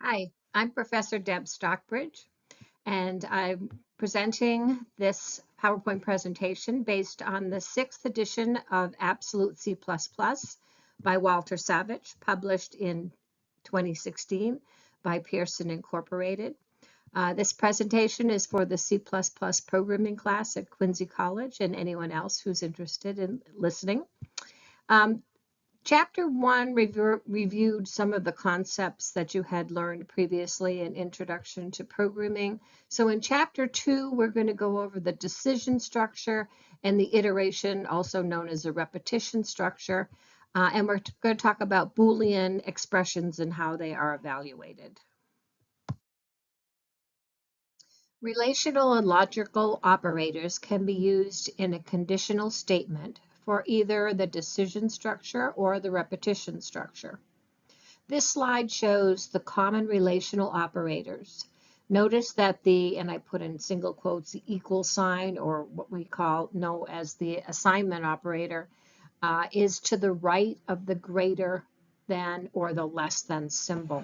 Hi, I'm Professor Deb Stockbridge, and I'm presenting this PowerPoint presentation based on the sixth edition of Absolute C++ by Walter Savage, published in 2016 by Pearson Incorporated. This presentation is for the C++ programming class at Quincy College and anyone else who's interested in listening. Chapter 1 reviewed some of the concepts that you had learned previously in Introduction to Programming. So in Chapter 2, we're going to go over the decision structure and the iteration, also known as a repetition structure. And we're going to talk about Boolean expressions and how they are evaluated. Relational and logical operators can be used in a conditional statement for either the decision structure or the repetition structure. This slide shows the common relational operators. Notice that and I put in single quotes, the equal sign, or what we know as the assignment operator, is to the right of the greater than or the less than symbol.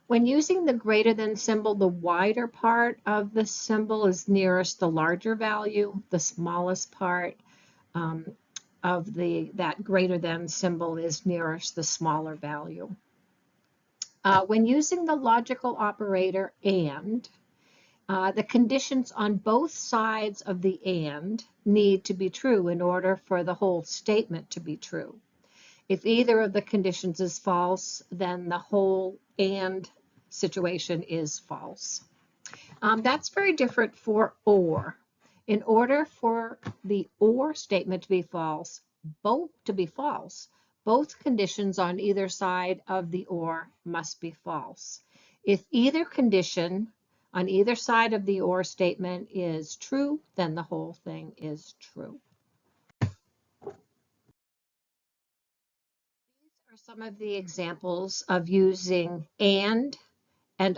When using the greater than symbol, the wider part of the symbol is nearest the larger value. The smallest part of that greater than symbol is nearest the smaller value. When using the logical operator AND, the conditions on both sides of the AND need to be true in order for the whole statement to be true. If either of the conditions is false, then the whole AND situation is false. That's very different for OR. In order for the OR statement to be false, both conditions on either side of the OR must be false. If either condition on either side of the OR statement is true, then the whole thing is true. These are some of the examples of using and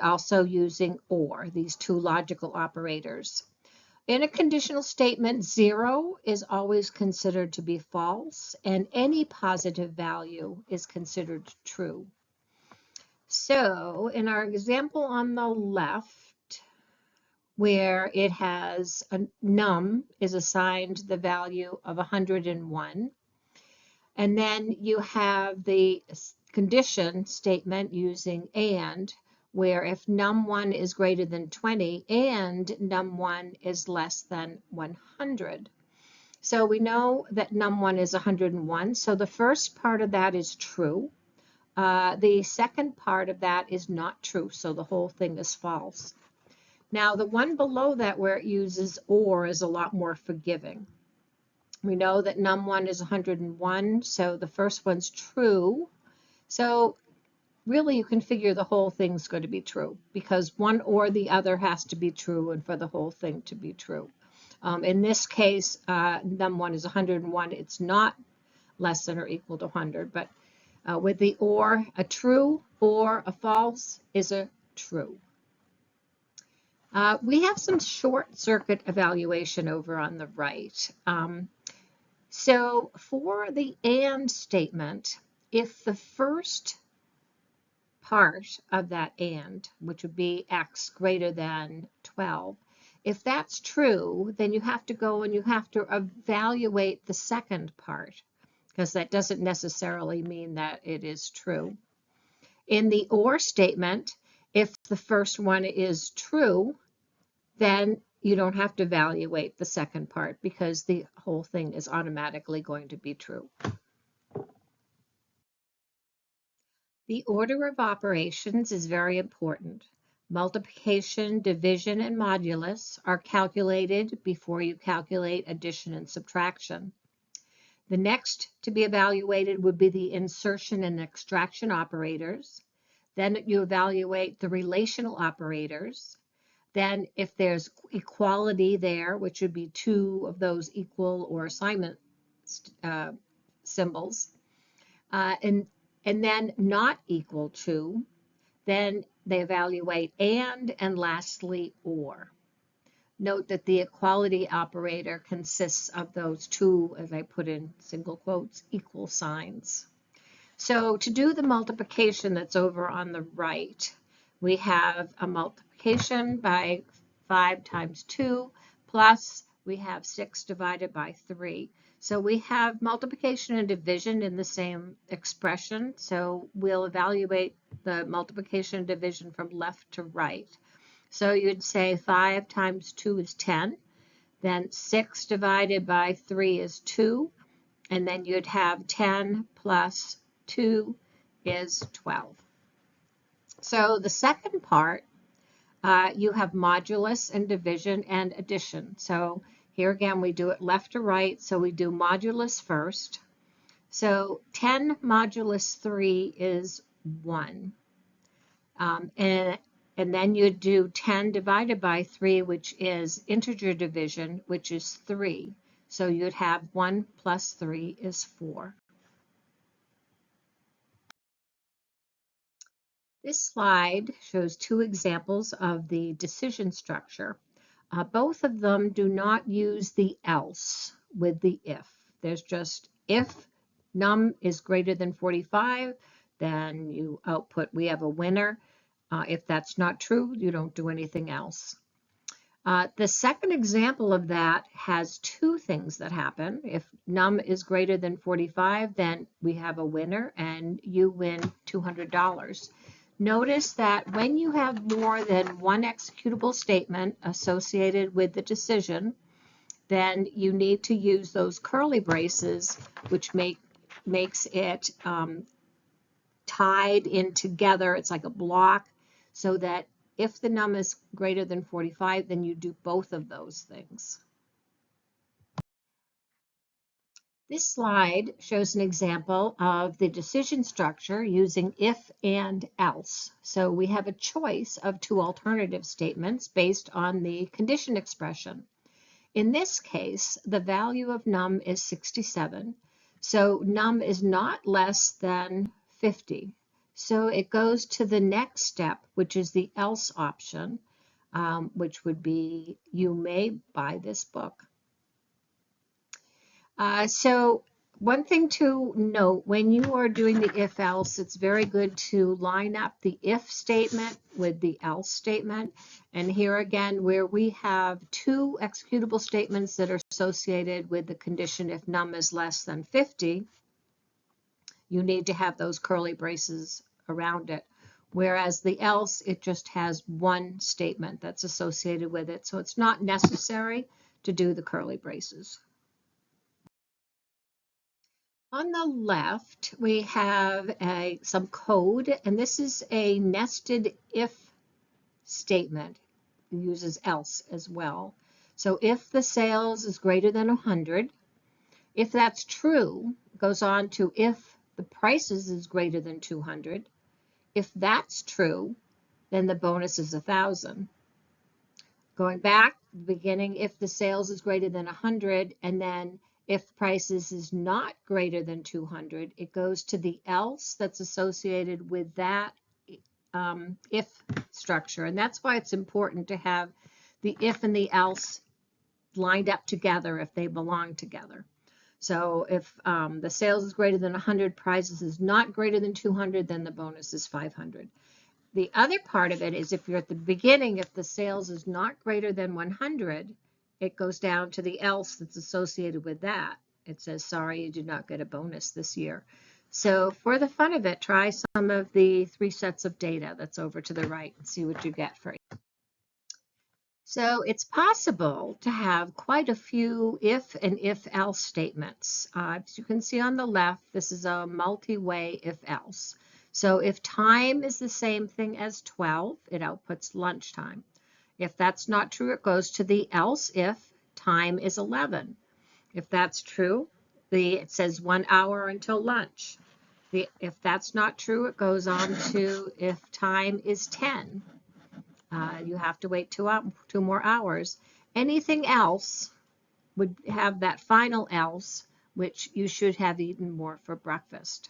also using OR, these two logical operators. In a conditional statement, 0 is always considered to be false, and any positive value is considered true. So in our example on the left, where it has num is assigned the value of 101, and then you have the condition statement using AND, where if num1 is greater than 20 and num1 is less than 100. So we know that num1 is 101, so the first part of that is true. The second part of that is not true, so the whole thing is false. Now the one below that, where it uses OR, is a lot more forgiving. We know that num1 is 101, so the first one's true. So really you can figure the whole thing's going to be true, because one or the other has to be true and for the whole thing to be true. In this case, num1 is 101. It's not less than or equal to 100, but with the OR, a true or a false is a true. We have some short circuit evaluation over on the right. So for the AND statement, if the first part of that AND, which would be x greater than 12, if that's true, then you have to go and you have to evaluate the second part, because that doesn't necessarily mean that it is true. In the OR statement, if the first one is true, then you don't have to evaluate the second part, because the whole thing is automatically going to be true. The order of operations is very important. Multiplication, division, and modulus are calculated before you calculate addition and subtraction. The next to be evaluated would be the insertion and extraction operators. Then you evaluate the relational operators. Then if there's equality there, which would be two of those equal or assignment symbols, and then not equal to, then they evaluate and lastly OR. Note that the equality operator consists of those two, as I put in single quotes, equal signs. So to do the multiplication that's over on the right, We have a multiplication by 5 times 2, plus we have 6 divided by 3. So we have multiplication and division in the same expression. So we'll evaluate the multiplication and division from left to right. So you'd say 5 times 2 is 10. Then 6 divided by 3 is 2. And then you'd have 10 plus 2 is 12. So the second part, you have modulus and division and addition. So here again, we do it left to right. So we do modulus first. So 10 modulus 3 is 1. And then you do 10 divided by 3, which is integer division, which is 3. So you'd have 1 plus 3 is 4. This slide shows two examples of the decision structure. Both of them do not use the else with the if. There's just if num is greater than 45, then you output we have a winner. If that's not true, you don't do anything else. The second example of that has two things that happen. If num is greater than 45, then we have a winner and you win $200. Notice that when you have more than one executable statement associated with the decision, then you need to use those curly braces, which makes it tied in together. It's like a block, so that if the num is greater than 45, then you do both of those things. This slide shows an example of the decision structure using if and else. So we have a choice of two alternative statements based on the condition expression. In this case, the value of num is 67. So num is not less than 50. So it goes to the next step, which is the else option, which would be you may buy this book. So one thing to note, when you are doing the if-else, it's very good to line up the if statement with the else statement. And here again, where we have two executable statements that are associated with the condition if num is less than 50, you need to have those curly braces around it. Whereas the else, it just has one statement that's associated with it. So it's not necessary to do the curly braces. On the left, we have some code, and this is a nested if statement. It uses else as well. So if the sales is greater than 100, if that's true, it goes on to if the prices is greater than 200. If that's true, then the bonus is 1,000. Going back to the beginning, if the sales is greater than 100, and then if prices is not greater than 200, it goes to the else that's associated with that if structure. And that's why it's important to have the if and the else lined up together if they belong together. So if the sales is greater than 100, prices is not greater than 200, then the bonus is 500. The other part of it is if you're at the beginning, if the sales is not greater than 100, it goes down to the else that's associated with that. It says, sorry, you did not get a bonus this year. So for the fun of it, try some of the 3 sets of data that's over to the right and see what you get for it. So it's possible to have quite a few if and if-else statements. As you can see on the left, this is a multi-way if-else. So if time is the same thing as 12, it outputs lunchtime. If that's not true, it goes to the else if time is 11. If that's true, it says 1 hour until lunch. If that's not true, it goes on to if time is 10. You have to wait 2 more hours. Anything else would have that final else, which you should have eaten more for breakfast.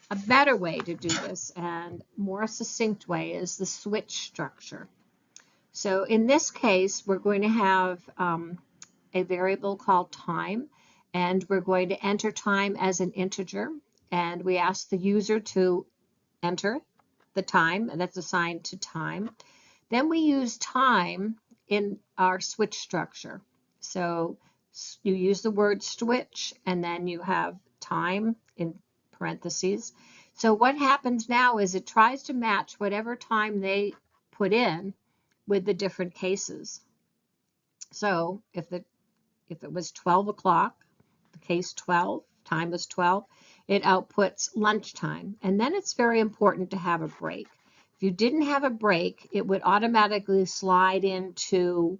A better way to do this and more succinct way is the switch structure. So in this case, we're going to have a variable called time, and we're going to enter time as an integer, and we ask the user to enter the time, and that's assigned to time. Then we use time in our switch structure. So you use the word switch, and then you have time in parentheses. So what happens now is it tries to match whatever time they put in with the different cases. So if it was 12 o'clock, the case 12, time was 12, it outputs lunchtime. And then it's very important to have a break. If you didn't have a break, it would automatically slide into,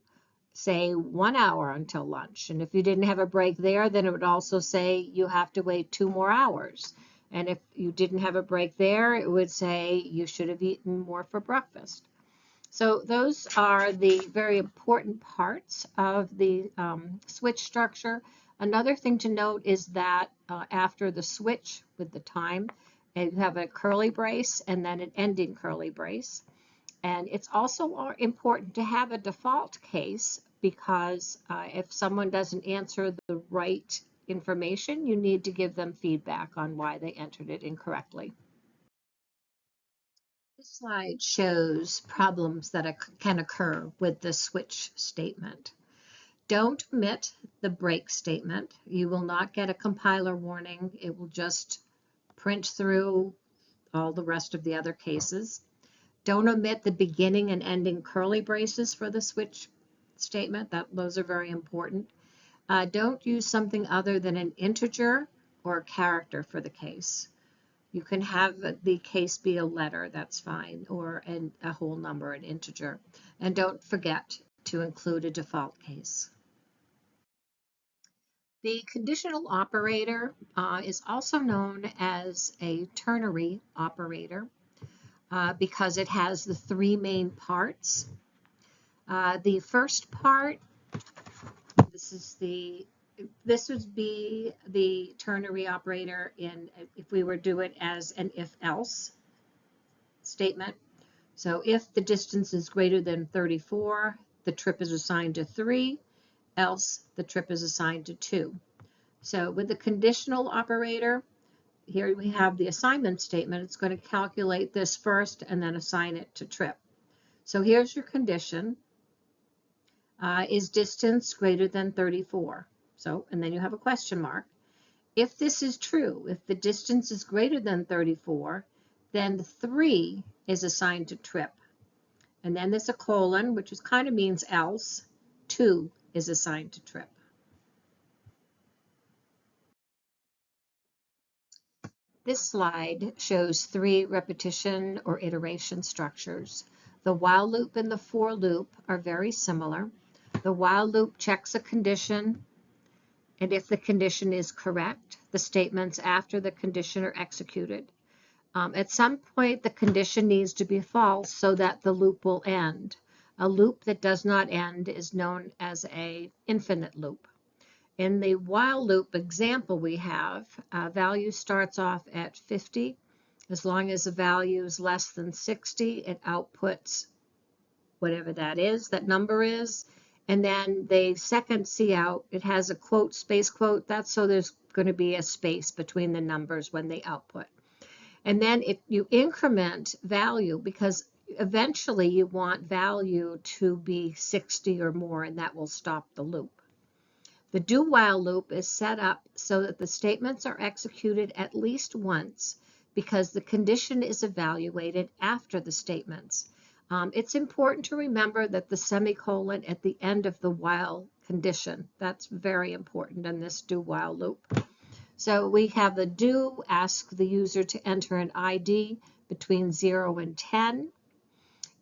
say, 1 hour until lunch. And if you didn't have a break there, then it would also say you have to wait 2 more hours. And if you didn't have a break there, it would say you should have eaten more for breakfast. So those are the very important parts of the switch structure. Another thing to note is that after the switch with the time, you have a curly brace and then an ending curly brace. And it's also important to have a default case because if someone doesn't answer the right information, you need to give them feedback on why they entered it incorrectly. This slide shows problems that can occur with the switch statement. Don't omit the break statement. You will not get a compiler warning. It will just print through all the rest of the other cases. Don't omit the beginning and ending curly braces for the switch statement. Those are very important. Don't use something other than an integer or a character for the case. You can have the case be a letter, that's fine, or a whole number, an integer. And don't forget to include a default case. The conditional operator is also known as a ternary operator because it has the 3 main parts. The first part, this would be the ternary operator if we were to do it as an if-else statement. So if the distance is greater than 34, the trip is assigned to 3, else the trip is assigned to 2. So with the conditional operator, here we have the assignment statement. It's going to calculate this first and then assign it to trip. So here's your condition. Is distance greater than 34? So, and then you have a question mark. If this is true, if the distance is greater than 34, then 3 is assigned to trip. And then there's a colon, which kind of means else. 2 is assigned to trip. This slide shows 3 repetition or iteration structures. The while loop and the for loop are very similar. The while loop checks a condition, and if the condition is correct, the statements after the condition are executed. At some point, the condition needs to be false so that the loop will end. A loop that does not end is known as an infinite loop. In the while loop example we have, value starts off at 50. As long as the value is less than 60, it outputs whatever that number is. And then the second cout, it has a quote, space quote. That's so there's going to be a space between the numbers when they output. And then you increment value because eventually you want value to be 60 or more, and that will stop the loop. The do while loop is set up so that the statements are executed at least once because the condition is evaluated after the statements. It's important to remember that the semicolon at the end of the while condition, that's very important in this do while loop. So we have the do, ask the user to enter an ID between 0 and 10,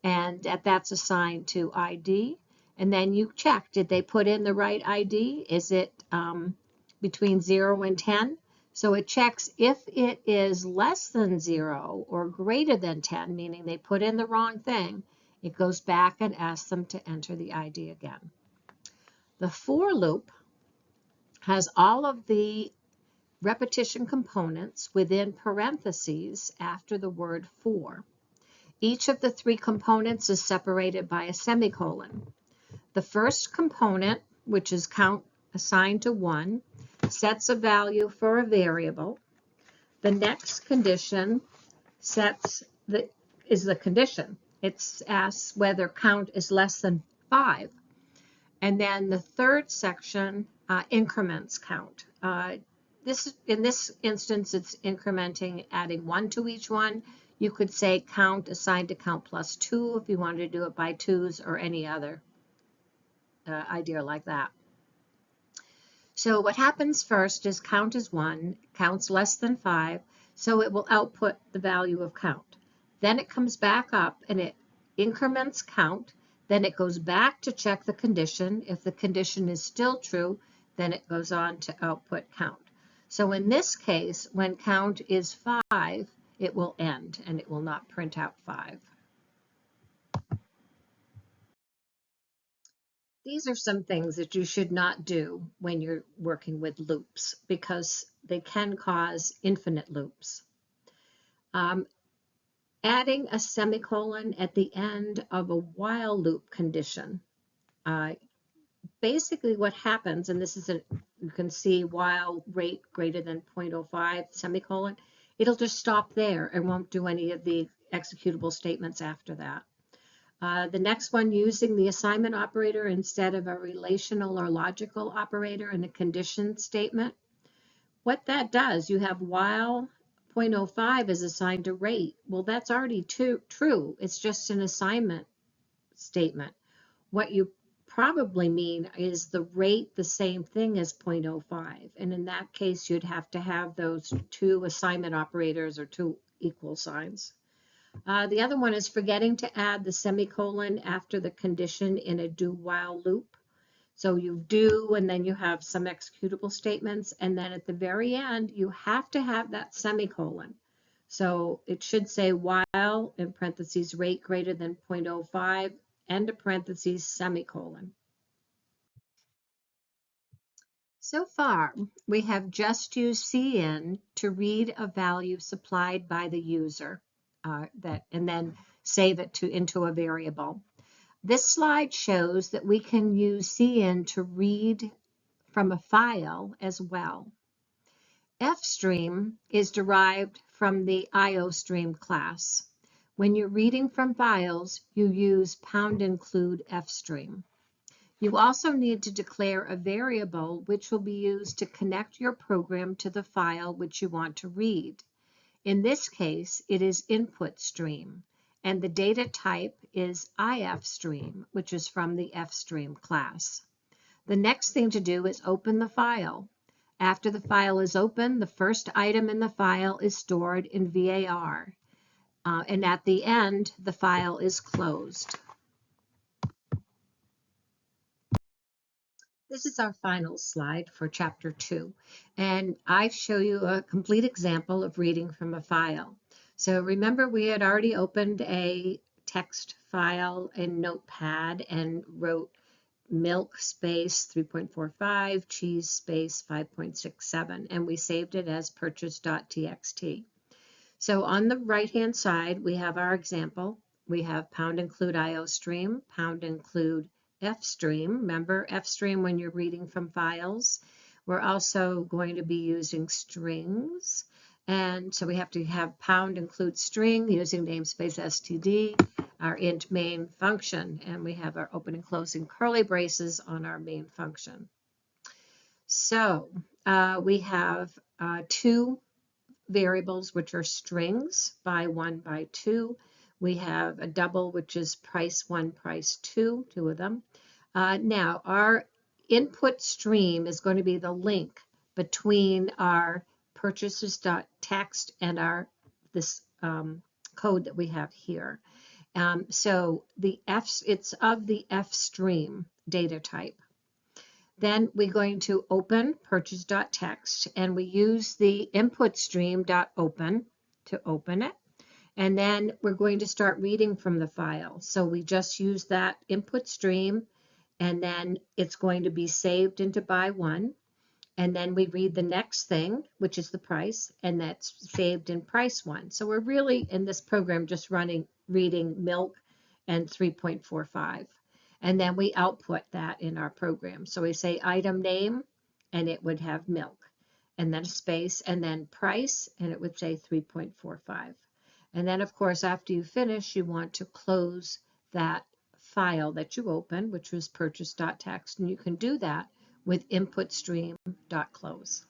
and that's assigned to ID. And then you check, did they put in the right ID? Is it between 0 and 10? So it checks if it is less than 0 or greater than 10, meaning they put in the wrong thing, it goes back and asks them to enter the ID again. The for loop has all of the repetition components within parentheses after the word for. Each of the 3 components is separated by a semicolon. The first component, which is count assigned to 1, sets a value for a variable. The next condition is the condition. It asks whether count is less than 5. And then the third section, increments count. In this instance, it's incrementing, adding 1 to each one. You could say count assigned to count plus 2 if you wanted to do it by twos, or any other idea like that. So what happens first is count is 1, counts less than 5, so it will output the value of count. Then it comes back up and it increments count. Then it goes back to check the condition. If the condition is still true, then it goes on to output count. So in this case, when count is 5, it will end and it will not print out 5. These are some things that you should not do when you're working with loops, because they can cause infinite loops. Adding a semicolon at the end of a while loop condition. Basically what happens, and this is you can see while rate greater than 0.05 semicolon, it'll just stop there and won't do any of the executable statements after that. The next one, using the assignment operator instead of a relational or logical operator in a condition statement. What that does, you have while 0.05 is assigned to rate. Well, that's already true. It's just an assignment statement. What you probably mean is the rate the same thing as 0.05. And in that case, you'd have to have those two assignment operators or two equal signs. The other one is forgetting to add the semicolon after the condition in a do-while loop. So you do, and then you have some executable statements, and then at the very end, you have to have that semicolon. So it should say while, in parentheses, rate greater than 0.05, end of parentheses, semicolon. So far, we have just used cin to read a value supplied by the user, and then save it into a variable. This slide shows that we can use cin to read from a file as well. Fstream is derived from the IOStream class. When you're reading from files, you use #include fstream. You also need to declare a variable which will be used to connect your program to the file which you want to read. In this case, it is input stream, and the data type is ifstream, which is from the fstream class. The next thing to do is open the file. After the file is open, the first item in the file is stored in VAR, and at the end, the file is closed. This is our final slide for Chapter 2, and I show you a complete example of reading from a file. So remember, we had already opened a text file in Notepad and wrote milk space 3.45, cheese space 5.67, and we saved it as purchase.txt. So on the right-hand side, we have our example. We have #include IOStream, #include fstream. Remember fstream when you're reading from files. We're also going to be using strings. And so we have to have #include string using namespace std, our int main function, and we have our open and closing curly braces on our main function. So we have two variables, which are strings, by 1, by 2. We have a double, which is price 1, price 2, two of them. Now, our input stream is going to be the link between our purchases.txt and this code that we have here. So it's of the fstream data type. Then we're going to open purchase.txt, and we use the input stream.open to open it. And then we're going to start reading from the file. So we just use that input stream, and then it's going to be saved into by1. And then we read the next thing, which is the price, and that's saved in price1. So we're really in this program just reading milk and 3.45. And then we output that in our program. So we say item name, and it would have milk, and then a space, and then price, and it would say 3.45. And then, of course, after you finish, you want to close that file that you opened, which was purchase.txt, and you can do that with input stream.close.